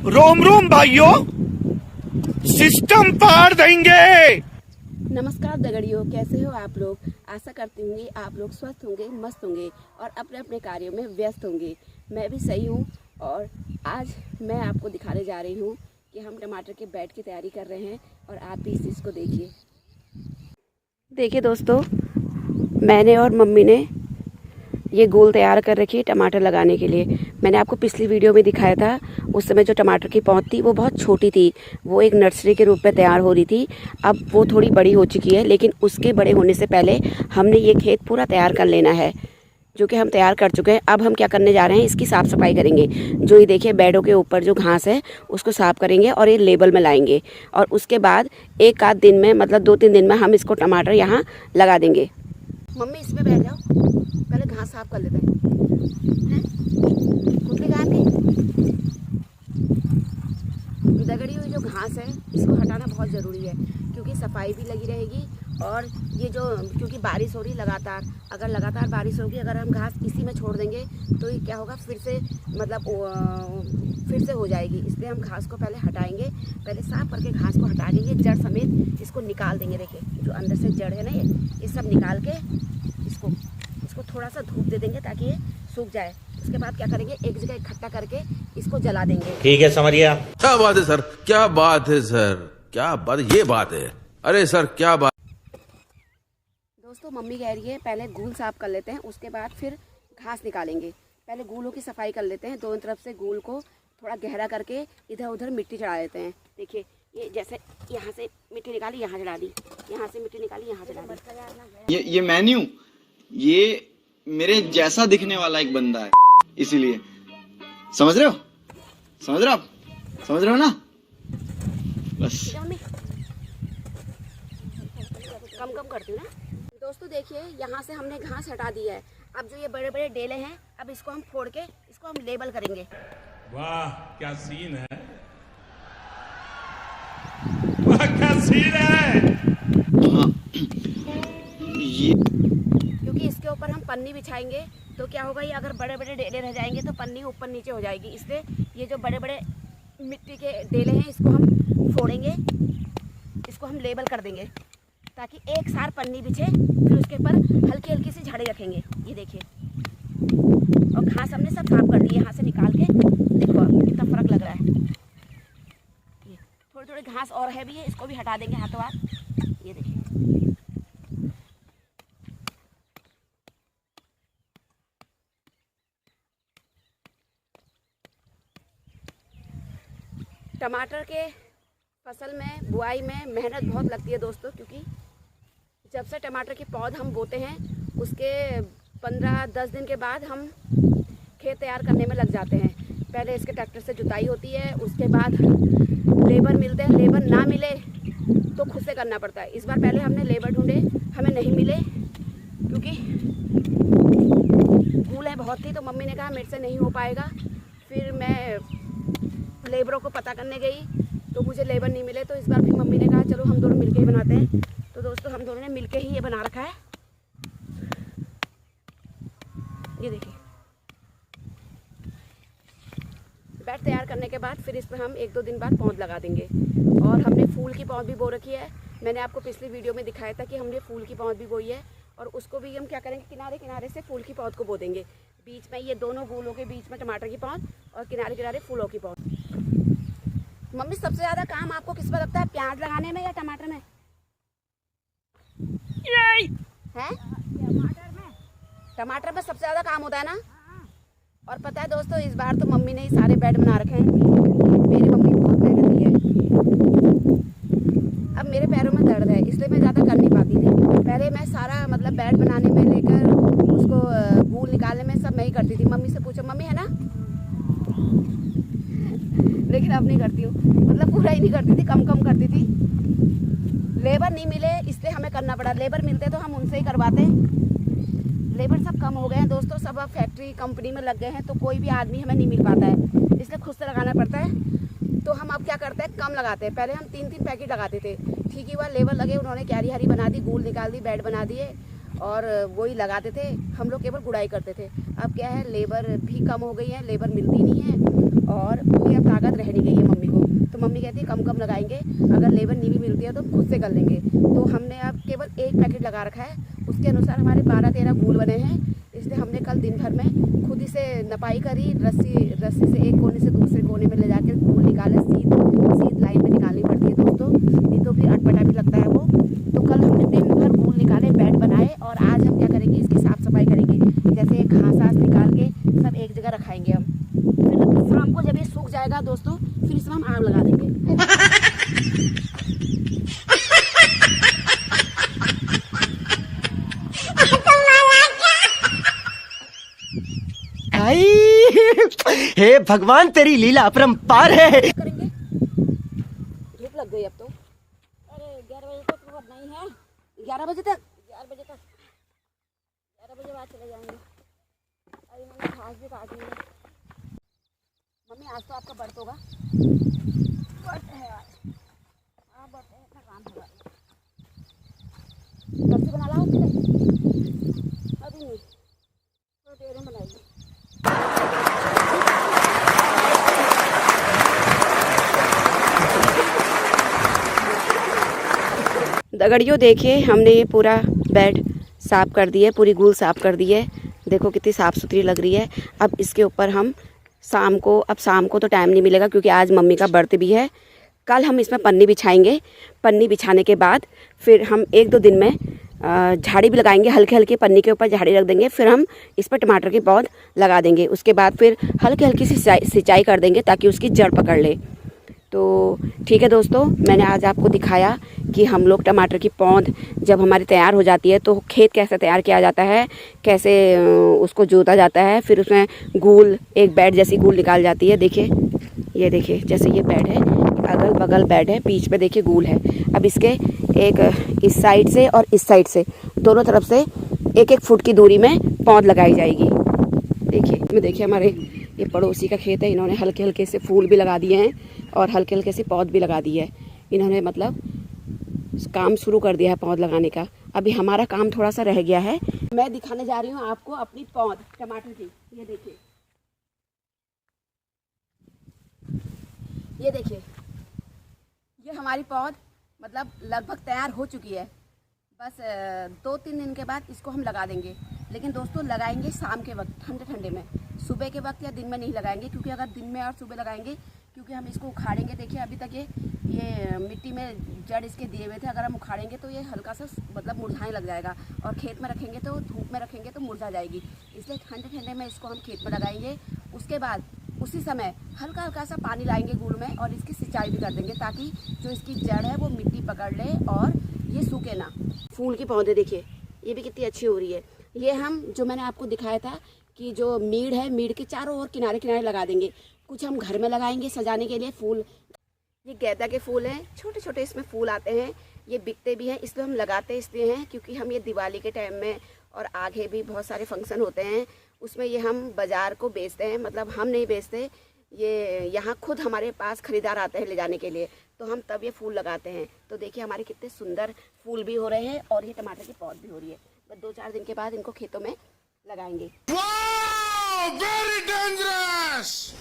रोम रोम भाइयों, सिस्टम पार देंगे। नमस्कार दगड़ियों, कैसे हो आप लोग। आशा करती हूँ आप लोग स्वस्थ होंगे, मस्त होंगे और अपने अपने कार्यों में व्यस्त होंगे। मैं भी सही हूँ और आज मैं आपको दिखाने जा रही हूँ कि हम टमाटर के बैट की तैयारी कर रहे हैं और आप भी इस चीज़ को देखिए। देखिए दोस्तों, मैंने और मम्मी ने ये गोल तैयार कर रखी है टमाटर लगाने के लिए। मैंने आपको पिछली वीडियो में दिखाया था, उस समय जो टमाटर की पौध थी वो बहुत छोटी थी, वो एक नर्सरी के रूप में तैयार हो रही थी। अब वो थोड़ी बड़ी हो चुकी है, लेकिन उसके बड़े होने से पहले हमने ये खेत पूरा तैयार कर लेना है, जो कि हम तैयार कर चुके हैं। अब हम क्या करने जा रहे हैं, इसकी साफ़ सफाई करेंगे। जो ये देखिए बेडों के ऊपर जो घास है उसको साफ़ करेंगे और ये लेबल में लाएंगे और उसके बाद एक आध दिन में, मतलब 2-3 दिन में हम इसको टमाटर यहाँ लगा देंगे। मम्मी इसमें बैठ जाओ, पहले घास साफ कर लेते हैं। कुतली घास की दगड़ी हुई जो घास है इसको हटाना बहुत ज़रूरी है, क्योंकि सफाई भी लगी रहेगी। और ये जो, क्योंकि बारिश हो रही लगातार, अगर लगातार बारिश होगी, अगर हम घास इसी में छोड़ देंगे तो ये क्या होगा, फिर से मतलब फिर से हो जाएगी। इसलिए हम घास को पहले हटाएंगे, पहले साफ करके घास को हटा देंगे, जड़ समेत इसको निकाल देंगे। देखिए जो अंदर से जड़ है ना, ये सब निकाल के इसको थोड़ा सा धूप दे देंगे ताकि ये सूख जाए। उसके बाद क्या करेंगे, एक जगह इकट्ठा करके इसको जला देंगे। ठीक है, समझिए। क्या बात है सर, क्या बात है सर, क्या बात, ये बात है। अरे सर क्या बात। दोस्तों मम्मी कह रही है पहले गूल साफ कर लेते हैं, उसके बाद फिर घास निकालेंगे। पहले गूलों की सफाई कर लेते हैं, दोनों तरफ से गूल को थोड़ा गहरा करके इधर उधर मिट्टी चढ़ा देते हैं। देखिए ये जैसे यहाँ से मिट्टी निकाली, यहाँ चढ़ा दी, यहाँ से मिट्टी निकाली, यहाँ चढ़ा दी। ये मेन्यू, ये मेरे जैसा दिखने वाला एक बंदा है, इसीलिए। समझ रहे हो, समझ रहे हो आप, समझ रहे हो ना। बस कम करती हूँ ना। दोस्तों देखिए, यहाँ से हमने घास हटा दी है। अब जो ये बड़े बड़े डेले हैं, अब इसको हम फोड़ के इसको हम लेबल करेंगे। वाह क्या सीन है, वाह क्या सीन है। ये क्योंकि इसके ऊपर हम पन्नी बिछाएंगे तो क्या होगा, ये अगर बड़े बड़े डेले रह जाएंगे तो पन्नी ऊपर नीचे हो जाएगी। इसलिए ये जो बड़े बड़े मिट्टी के डेले हैं इसको हम फोड़ेंगे, इसको हम लेबल कर देंगे ताकि एक सार पन्नी बिछे। फिर उसके ऊपर हल्की हल्की सी झाड़ी रखेंगे। ये देखिए, और घास हमने सब साफ कर दी, यहाँ से निकाल के देखो अब कितना फर्क लग रहा है। ये थोड़ी थोड़ी घास और है भी है, इसको भी हटा देंगे हाथों हाथ। ये देखिए टमाटर के फसल में, बुआई में मेहनत बहुत लगती है दोस्तों, क्योंकि जब से टमाटर की पौध हम बोते हैं उसके 15-10 दिन के बाद हम खेत तैयार करने में लग जाते हैं। पहले इसके ट्रैक्टर से जुताई होती है, उसके बाद लेबर मिलते हैं, लेबर ना मिले तो खुद से करना पड़ता है। इस बार पहले हमने लेबर ढूंढे, हमें नहीं मिले, क्योंकि कूलें बहुत थी, तो मम्मी ने कहा मेरे से नहीं हो पाएगा। फिर मैं लेबरों को पता करने गई तो मुझे लेबर नहीं मिले, तो इस बार फिर मम्मी ने कहा चलो हम दोनों मिलके ही बनाते हैं। तो दोस्तों हम दोनों ने मिलके ही ये बना रखा है। ये देखिए, बैट तैयार करने के बाद फिर इस पर हम 1-2 दिन बाद पौध लगा देंगे। और हमने फूल की पौध भी बो रखी है। मैंने आपको पिछली वीडियो में दिखाया था कि हमने फूल की पौध भी बोई है, और उसको भी हम क्या करेंगे, किनारे किनारे से फूल की पौध को बो देंगे। बीच में ये दोनों गूलों के बीच में टमाटर की पौध और किनारे किनारे फूलों की पौध। मम्मी सबसे ज़्यादा काम आपको किस पर लगता है, प्याज लगाने में या टमाटर में? है टमाटर में सबसे ज़्यादा काम होता है ना। और पता है दोस्तों, इस बार तो मम्मी ने ही सारे बेड बना रखे हैं। मेरी मम्मी बहुत मेहनती है। अब मेरे पैरों में दर्द है, इसलिए मैं ज़्यादा कर नहीं पाती थी। पहले मैं सारा मतलब बेड बनाने में लेकर उसको गूल निकालने में सब मैं ही करती थी। मम्मी से पूछो, मम्मी है ना। लेकिन अब नहीं करती हूँ, मतलब पूरा ही नहीं करती थी, कम करती थी। लेबर नहीं मिले इसलिए हमें करना पड़ा, लेबर मिलते तो हम उनसे ही करवाते। लेबर सब कम हो गए हैं दोस्तों, सब अब फैक्ट्री कंपनी में लग गए हैं, तो कोई भी आदमी हमें नहीं मिल पाता है, इसलिए खुद से लगाना पड़ता है। तो हम अब क्या करते हैं, कम लगाते हैं। पहले हम 3-3 पैकेट लगाते थे, ठीक ही हुआ, लेबर लगे, उन्होंने क्यारी हरी बना दी, गूल निकाल दी, बेड बना दिए और वही लगाते थे। हम लोग केवल गुड़ाई करते थे। अब क्या है, लेबर भी कम हो गई है, लेबर मिलती नहीं है और उनकी अब ताकत रह नहीं गई है। मम्मी कहती है कम कम लगाएंगे, अगर लेबर नहीं भी मिलती है तो खुद से कर लेंगे। तो हमने अब केवल एक पैकेट लगा रखा है, उसके अनुसार हमारे 12-13 फूल बने हैं। इसलिए हमने कल दिन भर में खुद ही से नपाई करी, रस्सी से एक कोने से दूसरे कोने में ले जाकर फूल निकाले। सीध लाइन में निकालनी पड़ती है दोस्तों, नहीं तो फिर अटपटा भी लगता है वो। तो कल हमने दिन भर फूल निकाले, बेड बनाए, और आज हम क्या करेंगे, इसकी साफ सफाई करेंगे। जैसे घास निकाल के सब एक जगह रखाएंगे हम। फिर शाम को जब ये सूख जाएगा दोस्तों, फिर इसमें हम आग लगा देंगे। भाई हे भगवान, तेरी लीला अपरंपार है। करेंगे, धूप लग गई अब तो। अरे 11 बजे तक तो नहीं है, 11 बजे तक 11 बजे बाद चले जाएंगे। अरे मैंने घास भी काट ली है। मम्मी आज तो आपका व्रत होगा? व्रत है आज। हाँ व्रत है, इतना काम होगा। सब्जी बना लाओ उसके लिए? अभी नहीं, थोड़ी देर में बनाएगी। दगड़ियों देखिए, हमने ये पूरा बेड साफ़ कर दिया है, पूरी गूल साफ़ कर दी है। देखो कितनी साफ़ सुथरी लग रही है। अब इसके ऊपर हम शाम को तो टाइम नहीं मिलेगा क्योंकि आज मम्मी का व्रत भी है। कल हम इसमें पन्नी बिछाएंगे। पन्नी बिछाने के बाद फिर हम 1-2 दिन में झाड़ी भी लगाएंगे, हल्के हल्के पन्नी के ऊपर झाड़ी रख देंगे। फिर हम इस पर टमाटर के पौध लगा देंगे। उसके बाद फिर हल्की हल्की सी सिंचाई कर देंगे ताकि उसकी जड़ पकड़ ले। तो ठीक है दोस्तों, मैंने आज आपको दिखाया कि हम लोग टमाटर की पौध जब हमारी तैयार हो जाती है तो खेत कैसे तैयार किया जाता है, कैसे उसको जोता जाता है। फिर उसमें गूल, एक बेड जैसी गूल निकाल जाती है। देखिए, ये देखिए, जैसे ये बेड है, अगल बगल बेड है, बीच में देखिए गूल है। अब इसके एक इस साइड से और इस साइड से दोनों तरफ से 1-1 फुट की दूरी में पौध लगाई जाएगी। देखिए हमारे ये पड़ोसी का खेत है, इन्होंने हल्के हल्के से फूल भी लगा दिए हैं और हल्के हल्के से पौध भी लगा दिए है। इन्होंने मतलब काम शुरू कर दिया है पौध लगाने का। अभी हमारा काम थोड़ा सा रह गया है। मैं दिखाने जा रही हूँ आपको अपनी पौध टमाटर की। ये देखिए, ये हमारी पौध मतलब लगभग तैयार हो चुकी है। बस 2-3 दिन के बाद इसको हम लगा देंगे। लेकिन दोस्तों लगाएंगे शाम के वक्त, ठंडे में। सुबह के वक्त या दिन में नहीं लगाएंगे, क्योंकि अगर दिन में और सुबह लगाएंगे, क्योंकि हम इसको उखाड़ेंगे। देखिए अभी तक ये मिट्टी में जड़ इसके दिए हुए थे। अगर हम उखाड़ेंगे तो ये हल्का सा मतलब मुरझाने लग जाएगा, और खेत में रखेंगे तो, धूप में रखेंगे तो मुरझा जाएगी। इसलिए ठंडे में इसको हम खेत में लगाएंगे। उसके बाद उसी समय हल्का हल्का सा पानी लाएंगे गूल में, और इसकी सिंचाई भी कर देंगे ताकि जो इसकी जड़ है वो मिट्टी पकड़ ले और ये सूखे ना। फूल की पौधे देखिए, ये भी कितनी अच्छी हो रही है। ये हम जो मैंने आपको दिखाया था कि जो मीड़ है, मीड़ के चारों ओर किनारे लगा देंगे। कुछ हम घर में लगाएंगे सजाने के लिए फूल। ये गेंदा के फूल हैं, छोटे छोटे इसमें फूल आते हैं। ये बिकते भी हैं, इसलिए हम लगाते इसलिए हैं क्योंकि हम ये दिवाली के टाइम में और आगे भी बहुत सारे फंक्शन होते हैं, उसमें ये हम बाज़ार को बेचते हैं। मतलब हम नहीं बेचते, ये यहाँ खुद हमारे पास ख़रीदार आते हैं ले जाने के लिए, तो हम तब ये फूल लगाते हैं। तो देखिए हमारे कितने सुंदर फूल भी हो रहे हैं और ये टमाटर की पौध भी हो रही है। बस 2-4 दिन के बाद इनको खेतों में लगाएंगे। Wow, very dangerous!